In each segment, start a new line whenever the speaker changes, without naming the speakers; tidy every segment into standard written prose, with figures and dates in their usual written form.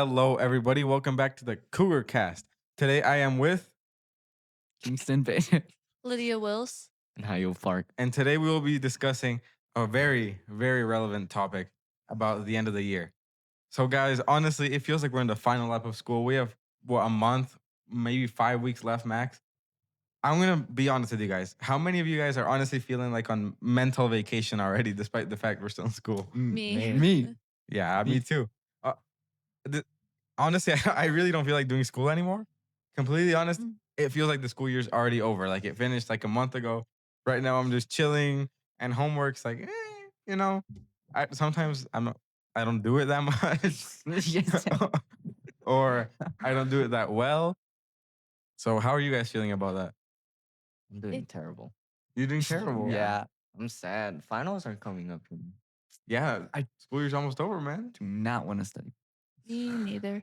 Hello, everybody. Welcome back to the Cougar Cast. Today I am with,
Kingston Bay.
Lydia Wills.
And how you fart.
and today we will be discussing a very, very relevant topic about the end of the year. So, guys, honestly, it feels like we're in the final lap of school. We have, a month, maybe 5 weeks left max. I'm going to be honest with you guys. How many of you guys are honestly feeling like on mental vacation already, despite the fact we're still in school?
Me.
Me.
Yeah, me
Me.
too. Uh, honestly, I really don't feel like doing school anymore. Completely honest,
Mm.
it feels like the school year's already over. Like it finished like a month ago. Right now, I'm just chilling, and homework's like, you know. Sometimes I don't do it that much,
Yes.
or I don't do it that well. So, how are you guys feeling about that?
I'm doing
It-
terrible.
You're doing terrible.
Yeah. I'm sad. Finals are coming up.
Yeah. School year's almost over, man.
Do not want to study.
Me neither.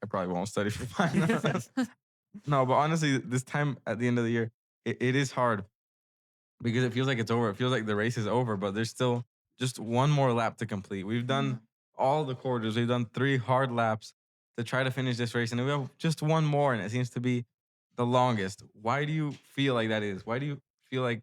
I probably won't study for finals. No, but honestly, this time at the end of the year, it is hard because it feels like it's over. It feels like the race is over, but there's still just one more lap to complete. We've done all the quarters. We've done 3 hard laps to try to finish this race, and we have just one more, and it seems to be the longest. Why do you feel like that is? Why do you feel like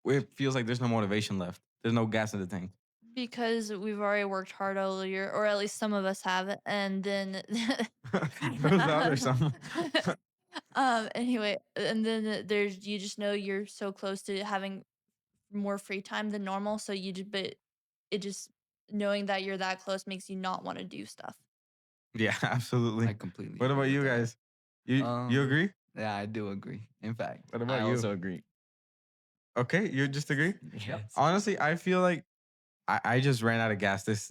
it feels like there's no motivation left? There's no gas in the tank.
Because we've already worked hard all year, or at least some of us have. And then
Who's the other some?
anyway, and then there's you just know you're so close to having more free time than normal. So but it just knowing that you're that close makes you not want to do stuff.
Yeah, absolutely.
I completely
What about
agree
you
with that.
guys? You agree?
Yeah, I do agree. In fact,
What about
I
you?
also agree.
Okay, you just agree?
Yes.
Honestly, I feel like I just ran out of gas this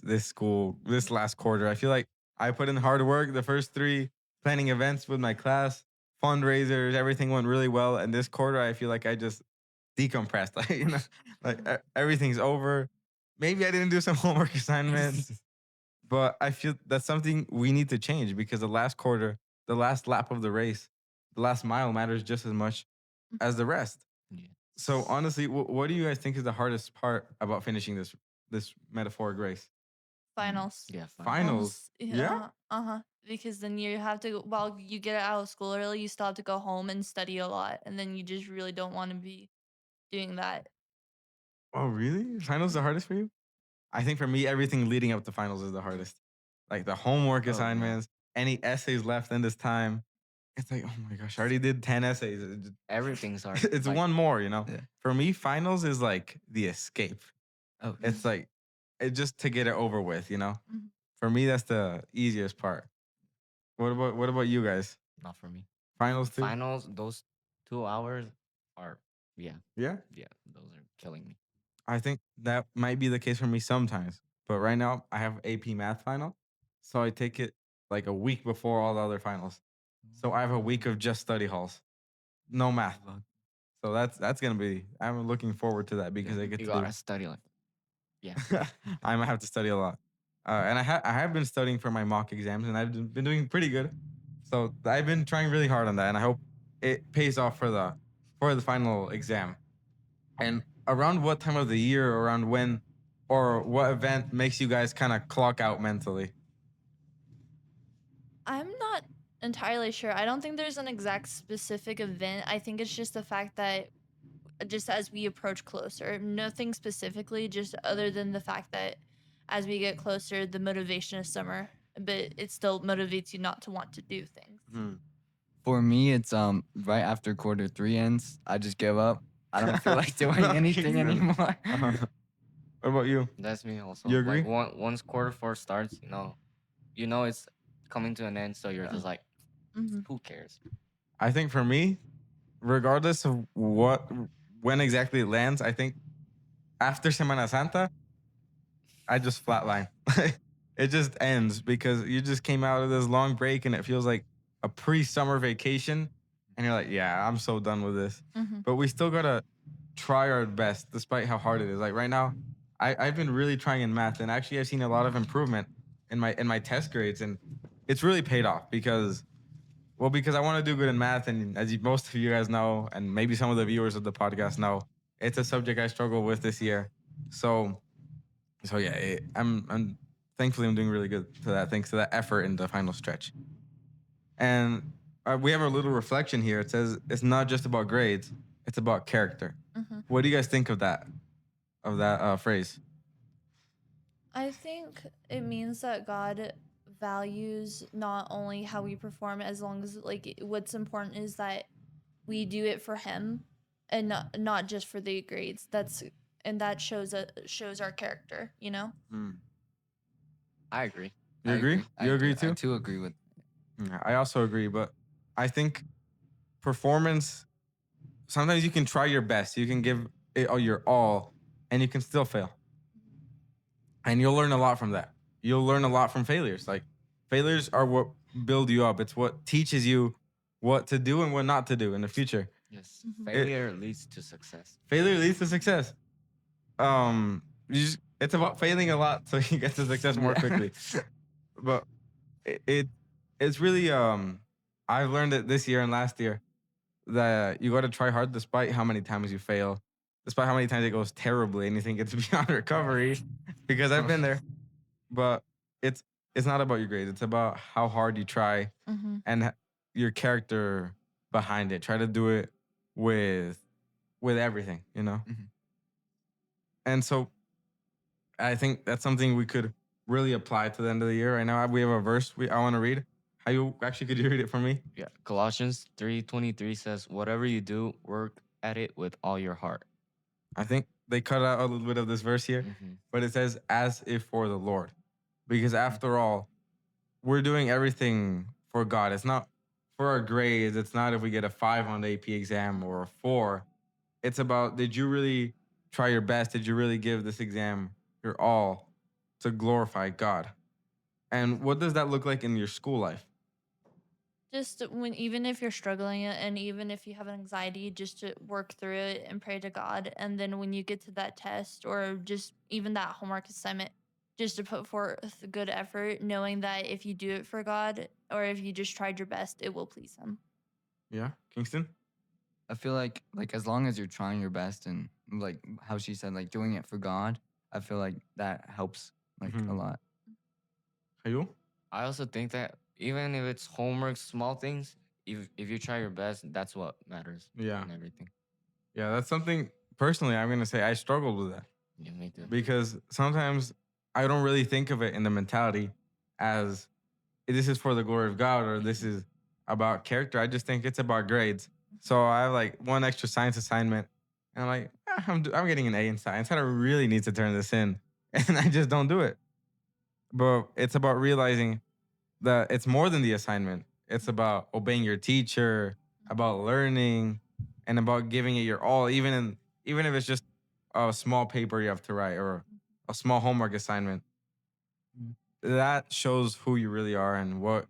last quarter. I feel like I put in hard work. The first 3 planning events with my class, fundraisers, everything went really well. And this quarter, I feel like I just decompressed. Everything's over. Maybe I didn't do some homework assignments, but I feel that's something we need to change because the last quarter, the last lap of the race, the last mile matters just as much as the rest.
Yeah.
So honestly, what do you guys think is the hardest part about finishing this metaphoric race?
Finals.
Yeah,
Finals. Yeah?
Because then you have to, while you get out of school early, you still have to go home and study a lot, and then you just really don't want to be doing that.
Oh, really? Finals the hardest for you? I think for me, everything leading up to finals is the hardest. Like the homework
Oh, yeah.
assignments, any essays left in this time. It's like, oh my gosh, I already did 10 essays.
Everything's hard.
It's one more, you know?
Yeah.
For me, finals is like the escape.
Oh,
It's like, it's just to get it over with, you know?
Mhm.
For me, that's the easiest part. What about you guys?
not for me.
Finals too?
Finals, those 2 hours are,
Yeah?
those are killing me.
I think that might be the case for me sometimes. But right now, I have AP math final. So I take it like a week before all the other finals. So I have a week of just study halls, no math. So that's gonna be. I'm looking forward to that because I get
you
to
gotta study like, yeah.
I might have to study a lot, and I have been studying for my mock exams, and I've been doing pretty good. So I've been trying really hard on that, and I hope it pays off for the final exam. And around what time of the year, around when, or what event makes you guys kind of clock out mentally?
I'm not entirely sure. I don't think there's an exact specific event. I think it's just the fact that just as we approach closer, nothing specifically, just other than the fact that as we get closer, the motivation is summer, but it still motivates you not to want to do things.
For me, it's right after quarter 3 ends. I just give up. I don't feel like doing anything anymore.
What about you?
That's me also.
You agree?
Like once quarter 4 starts, you know it's coming to an end, so you're just like, who cares?
I think for me, regardless of when exactly it lands, I think after Semana Santa, I just flatline. It just ends because you just came out of this long break and it feels like a pre-summer vacation, and you're like, yeah, I'm so done with this. But we still gotta try our best despite how hard it is. Like right now, I've been really trying in math, and actually I've seen a lot of improvement in my test grades, and it's really paid off because I want to do good in math, and as most of you guys know, and maybe some of the viewers of the podcast know, it's a subject I struggle with this year. So yeah, I'm thankfully I'm doing really good to that thanks to that effort in the final stretch. And we have a little reflection here. It says it's not just about grades; it's about character.
Hmm.
What do you guys think of that? Of that phrase?
I think it means that God values not only how we perform, as long as like what's important is that we do it for Him, and not just for the grades. That shows our character. You know.
Mm.
I agree.
You
I
agree?
agree.
You agree
I
too?
too agree with.
Yeah, I also agree, but I think performance. Sometimes you can try your best. You can give it all your all, and you can still fail. And you'll learn a lot from that. You'll learn a lot from failures. Like failures are what build you up. It's what teaches you what to do and what not to do in the future.
Yes.
Mhm.
Failure leads to success.
Failure leads to success. It's about failing a lot so you get to success more
Yeah.
quickly. But it it's really I've learned it this year and last year that you got to try hard despite how many times you fail, despite how many times it goes terribly and you think it's beyond recovery. Because I've been there, but it's it's not about your grades. It's about how hard you try
Mm-hmm.
and your character behind it. Try to do it with everything, you know.
Mhm.
And so I think that's something we could really apply to the end of the year. Right now, we have a verse I want to read. How you actually could you read it for me?
Yeah. Colossians 3:23 says, "Whatever you do, work at it with all your heart."
I think they cut out a little bit of this verse here,
Mm-hmm.
but it says as if for the Lord, because after all, we're doing everything for God. It's not for our grades. It's not if we get a 5 on the AP exam or a 4. It's about did you really try your best? Did you really give this exam your all to glorify God? And what does that look like in your school life?
Just when, even if you're struggling and even if you have anxiety, just to work through it and pray to God. And then when you get to that test or just even that homework assignment, just to put forth good effort, knowing that if you do it for God or if you just tried your best, it will please Him.
Yeah, Kingston?
I feel like as long as you're trying your best and like how she said, like doing it for God, I feel like that helps like a
Mhm.
lot.
Are you?
I also think that even if it's homework, small things, if you try your best, that's what matters.
Yeah.
And everything.
Yeah, that's something personally I'm going to say I struggled with that
Yeah, me too.
because sometimes I don't really think of it in the mentality as this is for the glory of God or this is about character. I just think it's about grades. So I have like one extra science assignment and I'm like, I'm getting an A in science. I don't really need to turn this in. And I just don't do it. But it's about realizing that it's more than the assignment. It's about obeying your teacher, about learning, and about giving it your all, even if it's just a small paper you have to write or a small homework assignment. That shows who you really are and what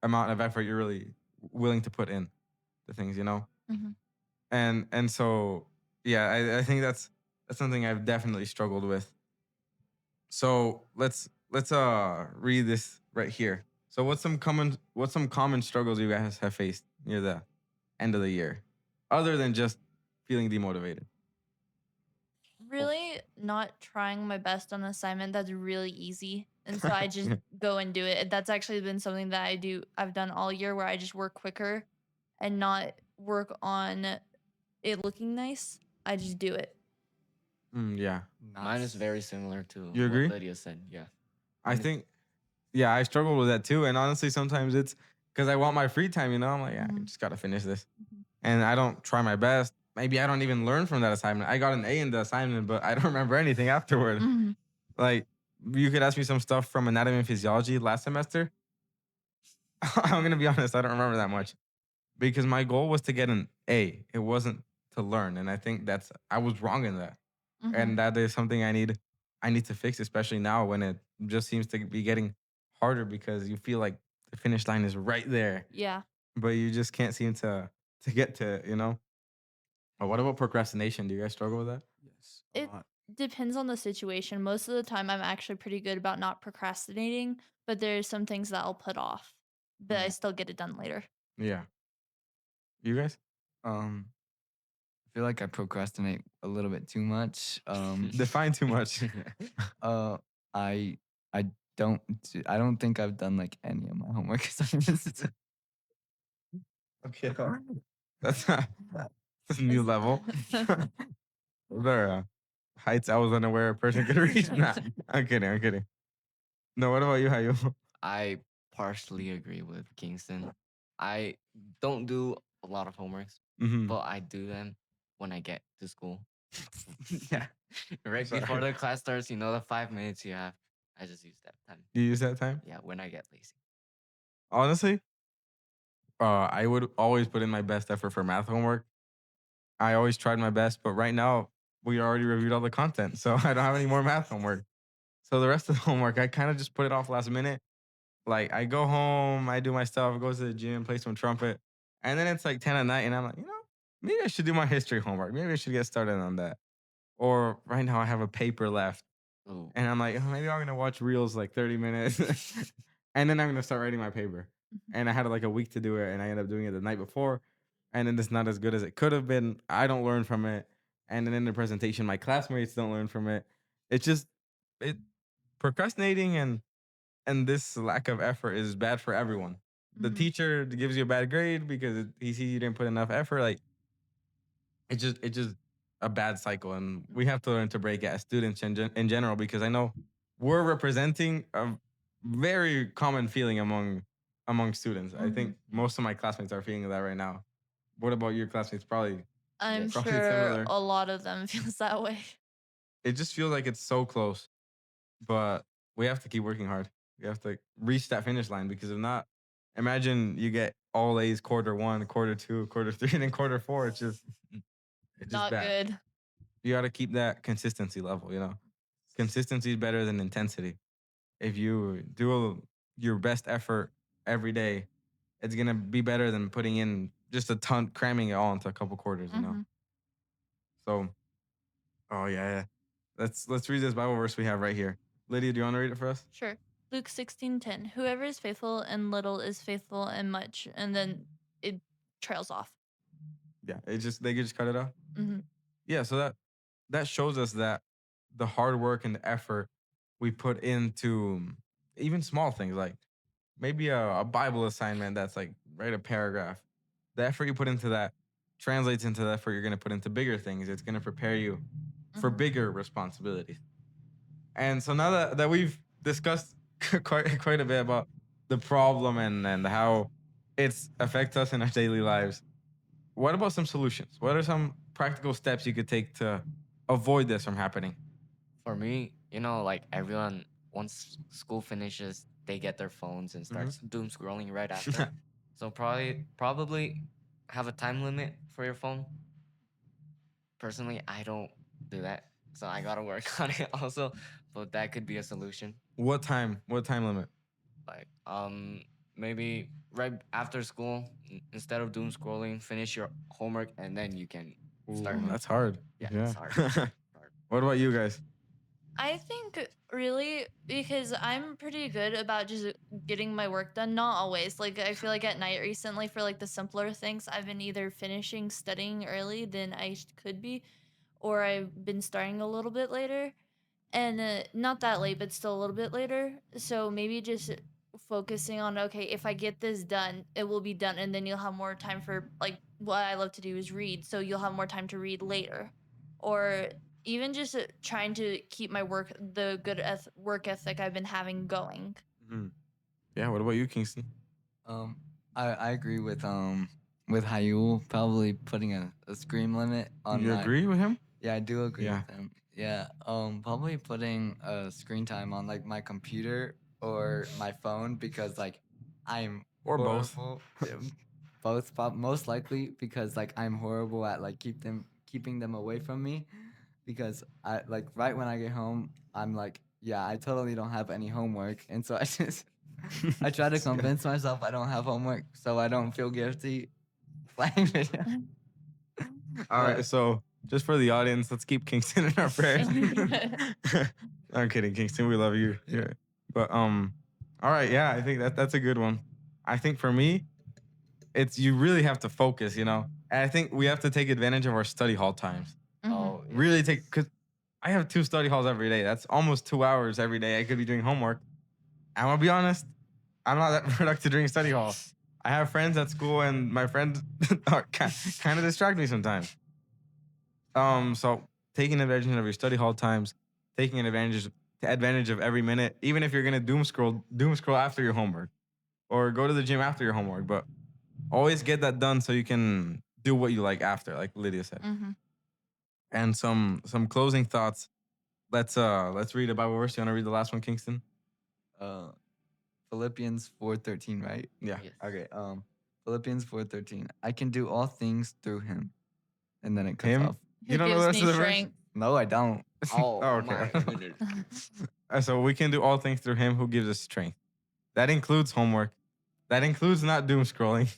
amount of effort you're really willing to put in the things, you know?
Mm-hmm.
And so yeah, I think that's something I've definitely struggled with. So let's read this right here. So what's some common struggles you guys have faced near the end of the year, other than just feeling demotivated?
Really not trying my best on an assignment that's really easy. And so I just
Yeah.
go and do it. That's actually been something that I've done all year where I just work quicker and not work on it looking nice. I just do it.
Yeah,
Mine is very similar to
you
what
agree?
Lydia said. Yeah.
I
Mine is-
think yeah, I struggle with that too. And honestly, sometimes it's because I want my free time. You know, I'm like, yeah, I
Mhm.
just gotta finish this,
Mhm.
and I don't try my best. Maybe I don't even learn from that assignment. I got an A in the assignment, but I don't remember anything afterward.
Mhm.
Like you could ask me some stuff from anatomy and physiology last semester. I'm gonna be honest, I don't remember that much because my goal was to get an A. It wasn't to learn, and I think I was wrong in that,
Mhm.
and that is something I need to fix, especially now when it just seems to be getting harder because you feel like the finish line is right there,
Yeah.
but you just can't seem to get to it. You know. Or what about procrastination? Do you guys struggle with that?
Yes, a
It
lot.
depends on the situation. Most of the time I'm actually pretty good about not procrastinating, but there's some things that I'll put off, but I
Mm,
still get it done later.
yeah. You guys?
Um, I feel like I procrastinate a little bit too much.
Define too much.
uh, I I I don't think I've done like any of my homework
Okay, that's not that's a new level. Those are heights I was unaware a person could reach. Nah, I'm kidding. I'm kidding. No, what about you? How you?
I partially agree with Kingston. I don't do a lot of homeworks,
Mm-hmm.
but I do them when I get to school.
Yeah.
Right before the class starts, you know, the 5 minutes you have, I just use that time.
You use that time?
Yeah, when I get lazy.
Honestly, I would always put in my best effort for math homework. I always tried my best, but right now we already reviewed all the content, so I don't have any more math homework. So the rest of the homework, I kind of just put it off last minute. Like I go home, I do my stuff, go to the gym, play some trumpet, and then it's like 10 at night, and I'm like, maybe I should do my history homework. Maybe I should get started on that. Or right now I have a paper left,
Ooh.
and I'm like, maybe I'm gonna watch reels like 30 minutes, and then I'm gonna start writing my paper. And I had like a week to do it, and I ended up doing it the night before, and then it's not as good as it could have been. I don't learn from it, and then in the presentation, my classmates don't learn from it. It's just it procrastinating and this lack of effort is bad for everyone. The teacher gives you a bad grade because he sees you didn't put enough effort. Like it's just a bad cycle, and we have to learn to break it as students in general because I know we're representing a very common feeling among students. I think most of my classmates are feeling that right now. What about your classmates? Probably
I'm
probably
sure
similar.
a lot of them feels that way.
It just feels like it's so close, but we have to keep working hard. We have to reach that finish line because if not, imagine you get all A's quarter one, quarter two, quarter three, and then quarter four. It's just
Not
bad.
good.
You got to keep that consistency level. Consistency is better than intensity. If you do your best effort every day, it's gonna be better than putting in just a ton, cramming it all into a couple quarters. So, oh yeah. Let's read this Bible verse we have right here. Lydia, do you want to read it for us?
Sure. Luke 16:10. Whoever is faithful in little is faithful in much. And then it trails off.
Yeah, they could just cut it off.
Mm-hmm.
Yeah, so that shows us that the hard work and the effort we put into even small things like maybe a Bible assignment that's like write a paragraph. The effort you put into that translates into the effort you're going to put into bigger things. It's going to prepare you for bigger responsibilities. And so now that we've discussed quite a bit about the problem and how it's affects us in our daily lives, what about some solutions? What are some practical steps you could take to avoid this from happening?
For me, you know, like everyone, once school finishes, they get their phones and starts doom scrolling right after. So probably have a time limit for your phone. Personally, I don't do that, so I gotta work on it also. But that could be a solution.
What time? What time limit?
Like maybe right after school, instead of doom scrolling, finish your homework and then you can start.
That's hard.
Yeah, it's hard.
What about you guys?
I think really because I'm pretty good about just getting my work done. Not always. Like I feel like at night recently for like the simpler things, I've been either finishing studying early than could be, or I've been starting a little bit later. And not that late, but still a little bit later. So maybe just focusing on, okay, if I get this done, it will be done, and then you'll have more time for like what I love to do is read. So you'll have more time to read later, or even just trying to keep my the good work ethic I've been having going.
Mhm. Yeah. What about you, Kingston?
I agree with Hayul probably putting a screen limit on
You
my.
agree with him?
Yeah, I do agree
Yeah.
with him. Yeah, probably putting a screen time on like my computer or my phone because like I'm
Or both.
horrible. Both, most likely because like I'm horrible at like keeping them away from me because I like right when I get home I'm like yeah I totally don't have any homework and so I try to convince myself I don't have homework so I don't feel guilty playing video.
All right. So just for the audience, let's keep Kingston in our prayers. I'm kidding, Kingston. We love you. Yeah. But all right. Yeah, I think that's a good one. I think for me, it's you really have to focus. And I think we have to take advantage of our study hall times.
Oh,
Really take because I have 2 study halls every day. That's almost 2 hours every day. I could be doing homework. I'm gonna be honest, I'm not that productive during study hall. I have friends at school, and my friends kind of distract me sometimes. So taking advantage of your study hall times, taking advantage of every minute, even if you're gonna doom scroll after your homework, or go to the gym after your homework, but always get that done so you can do what you like after, like Lydia said.
Mm-hmm.
And some closing thoughts. Let's read a Bible verse. You wanna read the last one, Kingston?
Uh, Philippians 4:13, right?
Yeah.
Yes.
Okay. Philippians 4:13. I can do all things through him, and then it cuts
Him?
off.
You don't know the rest of the verse?
No, I don't.
Oh,
Oh,
my
okay.
goodness.
So we can do all things through him who gives us strength. That includes homework. That includes not doom scrolling.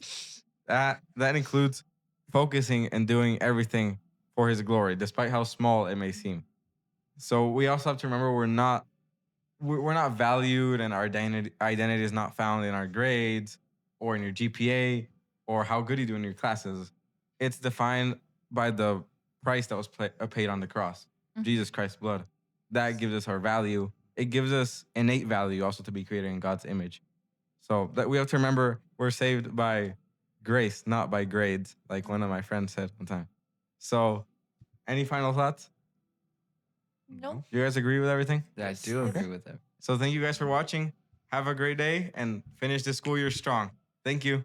That includes focusing and doing everything for his glory, despite how small it may seem. So we also have to remember we're not valued, and our identity is not found in our grades or in your GPA or how good you do in your classes. It's defined by the price that was paid on the cross,
Mhm.
Jesus Christ's blood. That gives us our value. It gives us innate value also to be created in God's image. So that we have to remember we're saved by grace, not by grades, like one of my friends said one time. So, any final thoughts?
Nope.
You guys agree with everything?
Yeah, I
Yes.
do agree with it.
So thank you guys for watching. Have a great day and finish the school year strong. Thank you.